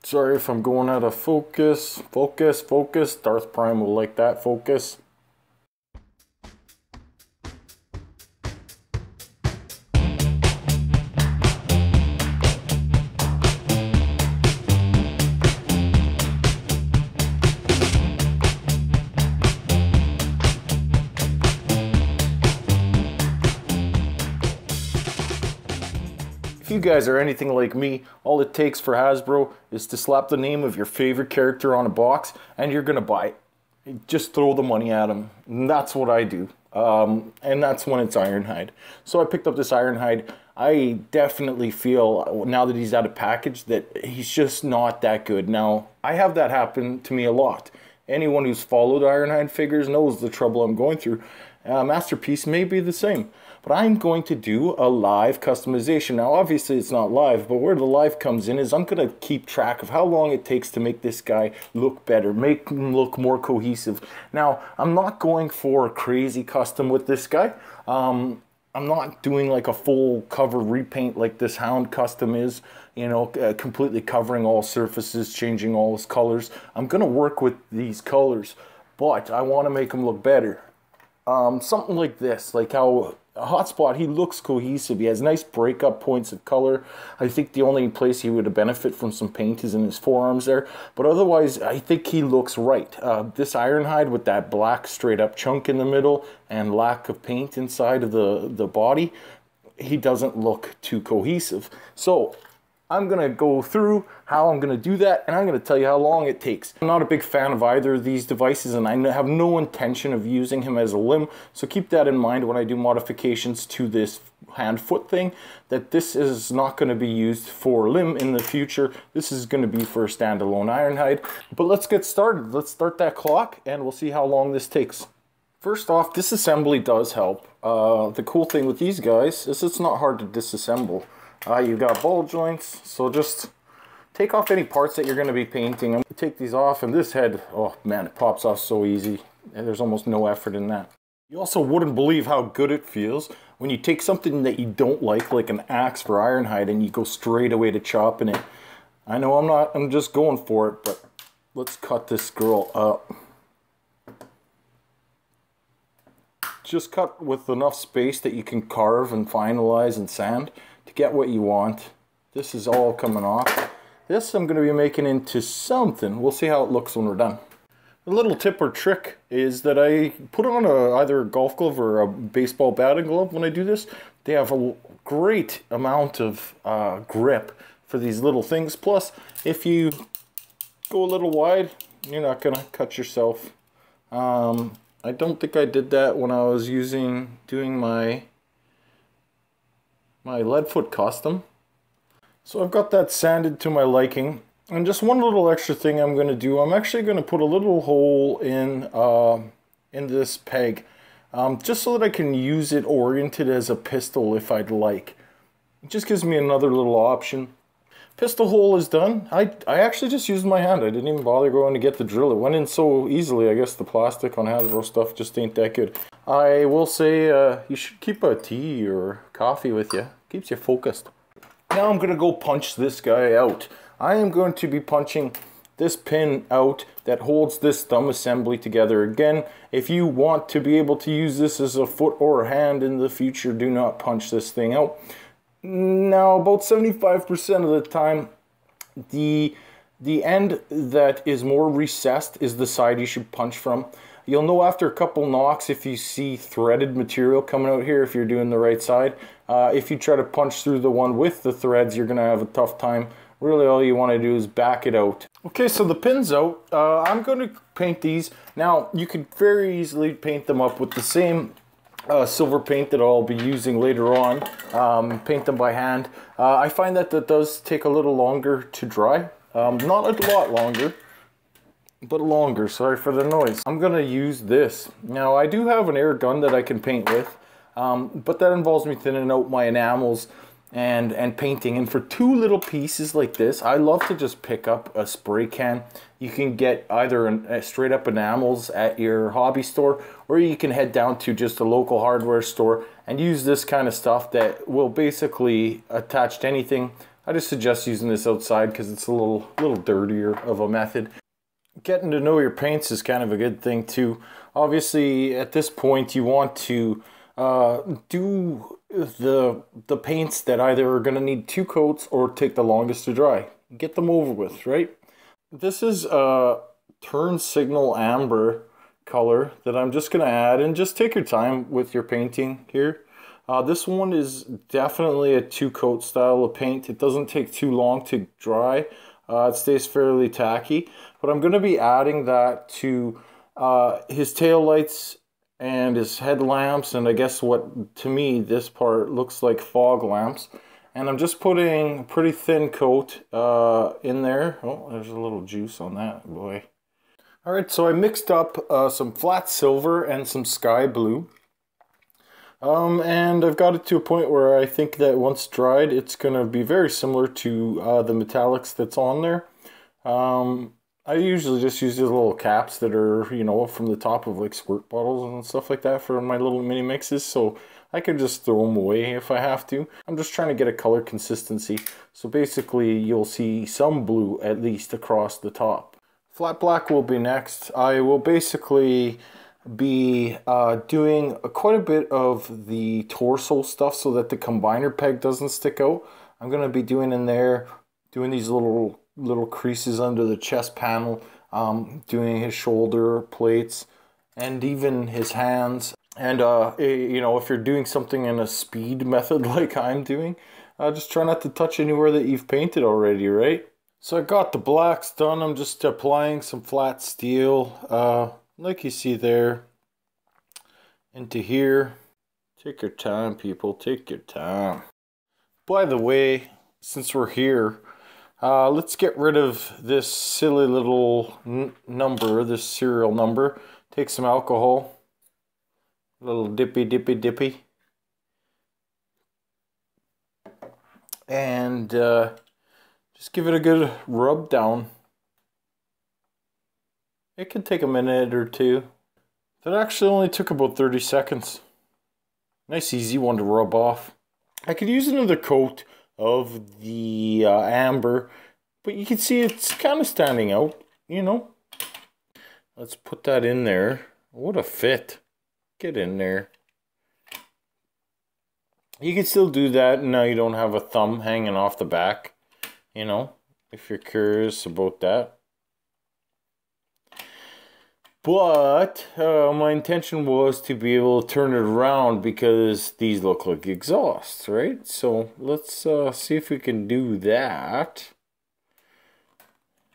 Sorry if I'm going out of focus. Focus, focus. Darth Prime will like that. Focus. If you guys are anything like me, all it takes for Hasbro is to slap the name of your favorite character on a box and you're gonna buy it. Just throw the money at them. And that's what I do. And that's when it's Ironhide. So I picked up this Ironhide. I definitely feel, now that he's out of package, that he's just not that good. Now, I have that happen to me a lot. Anyone who's followed Ironhide figures knows the trouble I'm going through. Masterpiece may be the same. But I'm going to do a live customization. Now, obviously it's not live, but where the live comes in is I'm going to keep track of how long it takes to make this guy look better, make him look more cohesive. Now, I'm not going for a crazy custom with this guy. I'm not doing like a full cover repaint like this Hound custom is, you know, completely covering all surfaces, changing all his colors. I'm going to work with these colors, but I want to make him look better. Something like this, like how Hotspot, he looks cohesive. He has nice breakup points of color. I think the only place he would benefit from some paint is in his forearms there. But otherwise, I think he looks right. This Ironhide with that black straight up chunk in the middle and lack of paint inside of the body, he doesn't look too cohesive. So I'm going to go through how I'm going to do that, and I'm going to tell you how long it takes. I'm not a big fan of either of these devices, and I have no intention of using him as a limb, so keep that in mind when I do modifications to this hand-foot thing, that this is not going to be used for limb in the future. This is going to be for a standalone Ironhide. But let's get started. Let's start that clock, and we'll see how long this takes. First off, disassembly does help. The cool thing with these guys is it's not hard to disassemble. You've got ball joints, so just take off any parts that you're going to be painting. I'm going to take these off, and this head, oh man, it pops off so easy. There's almost no effort in that. You also wouldn't believe how good it feels when you take something that you don't like an axe for Ironhide, and you go straight away to chopping it. I know I'm just going for it, but let's cut this girl up. Just cut with enough space that you can carve and finalize and sand to get what you want. This is all coming off. This I'm going to be making into something. We'll see how it looks when we're done. A little tip or trick is that I put on either a golf glove or a baseball batting glove when I do this. They have a great amount of grip for these little things. Plus, if you go a little wide, you're not going to cut yourself. I don't think I did that when I was doing my Leadfoot custom. So I've got that sanded to my liking. And just one little extra thing I'm going to do, I'm actually going to put a little hole in this peg, just so that I can use it oriented as a pistol if I'd like. It just gives me another little option. Pistol hole is done. I actually just used my hand. I didn't even bother going to get the drill. It went in so easily. I guess the plastic on Hasbro stuff just ain't that good. I will say you should keep a tea or coffee with you. Keeps you focused. Now I'm going to go punch this guy out. I am going to be punching this pin out that holds this thumb assembly together. Again, if you want to be able to use this as a foot or a hand in the future, do not punch this thing out. Now, about 75% of the time, the end that is more recessed is the side you should punch from. You'll know after a couple knocks if you see threaded material coming out here if you're doing the right side. If you try to punch through the one with the threads, you're going to have a tough time. Really, all you want to do is back it out. Okay, so the pin's out. I'm going to paint these. Now, you could very easily paint them up with the same silver paint that I'll be using later on. Paint them by hand. I find that does take a little longer to dry. Not a lot longer, but longer. Sorry for the noise. I'm going to use this. Now, I do have an air gun that I can paint with, but that involves me thinning out my enamels and painting. And for two little pieces like this, I love to just pick up a spray can. You can get either straight up enamels at your hobby store, or you can head down to just a local hardware store and use this kind of stuff that will basically attach to anything. I just suggest using this outside because it's a little dirtier of a method. Getting to know your paints is kind of a good thing too. Obviously, at this point, you want to do the paints that either are going to need 2 coats or take the longest to dry. Get them over with, right? This is a turn signal amber color that I'm just going to add, and just take your time with your painting here. This one is definitely a 2-coat style of paint. It doesn't take too long to dry. It stays fairly tacky, but I'm going to be adding that to his tail lights and his headlamps, and I guess what to me this part looks like fog lamps. And I'm just putting a pretty thin coat in there. Oh, there's a little juice on that, boy. All right, so I mixed up some flat silver and some sky blue. And I've got it to a point where I think that once dried, it's going to be very similar to the metallics that's on there. I usually just use these little caps that are, you know, from the top of like squirt bottles and stuff like that for my little mini mixes, so I could just throw them away if I have to. I'm just trying to get a color consistency, so basically you'll see some blue at least across the top. Flat black will be next. I will basically be doing quite a bit of the torso stuff so that the combiner peg doesn't stick out. I'm going to be doing in there, doing these little creases under the chest panel, doing his shoulder plates and even his hands. And you know, if you're doing something in a speed method like I'm doing, just try not to touch anywhere that you've painted already, right? So I got the blacks done. I'm just applying some flat steel, like you see there, into here. Take your time, people, take your time. By the way, since we're here, let's get rid of this silly little number, this serial number. Take some alcohol, a little dippy, and just give it a good rub down. It can take a minute or two. That actually only took about 30 seconds. Nice easy one to rub off. I could use another coat of the amber, but you can see it's kind of standing out, you know. Let's put that in there. What a fit. Get in there. You can still do that, and now you don't have a thumb hanging off the back, you know, if you're curious about that. But my intention was to be able to turn it around because these look like exhausts, right? So let's see if we can do that.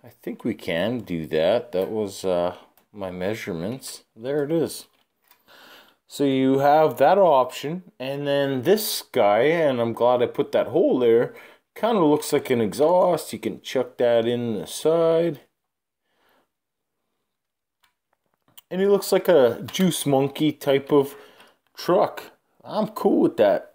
I think we can do that. That was my measurements. There it is. So you have that option, and then this guy, and I'm glad I put that hole there, kind of looks like an exhaust. You can chuck that in the side. And he looks like a Juice Monkey type of truck. I'm cool with that.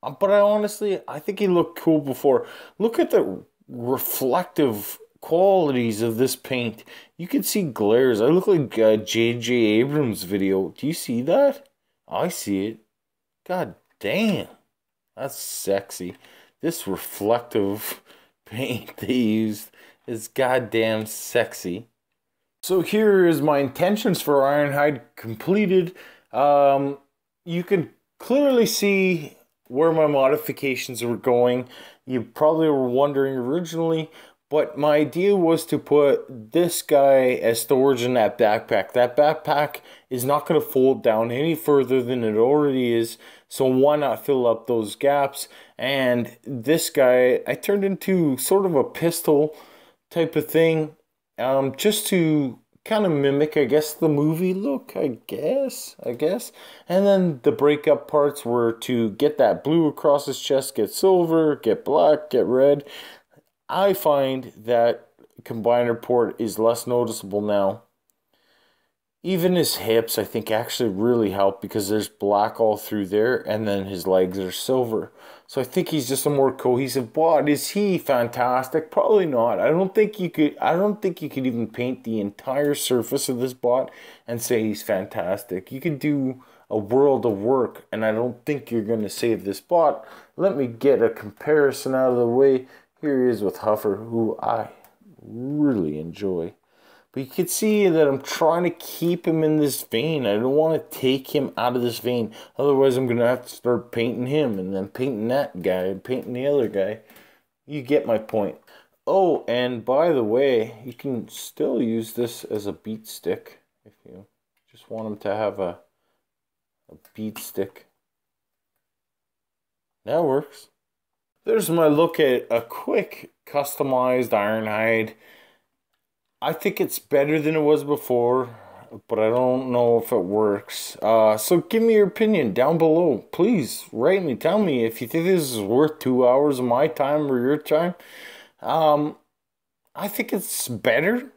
But I think he looked cool before. Look at the reflective qualities of this paint. You can see glares. I look like J.J. Abrams' video. Do you see that? I see it. God damn. That's sexy. This reflective paint they used is goddamn sexy. So here is my intentions for Ironhide completed. You can clearly see where my modifications were going. You probably were wondering originally, but my idea was to put this guy as storage in that backpack. That backpack is not going to fold down any further than it already is, so why not fill up those gaps? And this guy, I turned into sort of a pistol type of thing. Just to kind of mimic, I guess, the movie look, I guess. And then the breakup parts were to get that blue across his chest, get silver, get black, get red. I find that combiner port is less noticeable now. Even his hips, I think, actually really help because there's black all through there, and then his legs are silver. So I think he's just a more cohesive bot. Is he fantastic? Probably not. I don't think you could even paint the entire surface of this bot and say he's fantastic. You could do a world of work, and I don't think you're going to save this bot. Let me get a comparison out of the way. Here he is with Huffer, who I really enjoy. But you can see that I'm trying to keep him in this vein. I don't want to take him out of this vein. Otherwise, I'm going to have to start painting him and then painting that guy and painting the other guy. You get my point. Oh, and by the way, you can still use this as a beat stick if you just want him to have a beat stick. That works. There's my look at a quick customized Ironhide. I think it's better than it was before, but I don't know if it works. So give me your opinion down below. Please write me. Tell me if you think this is worth 2 hours of my time or your time. I think it's better,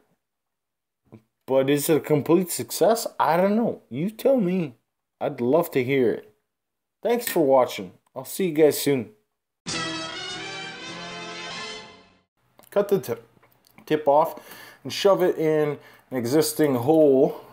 but is it a complete success? I don't know. You tell me. I'd love to hear it. Thanks for watching. I'll see you guys soon. Cut the tip off and shove it in an existing hole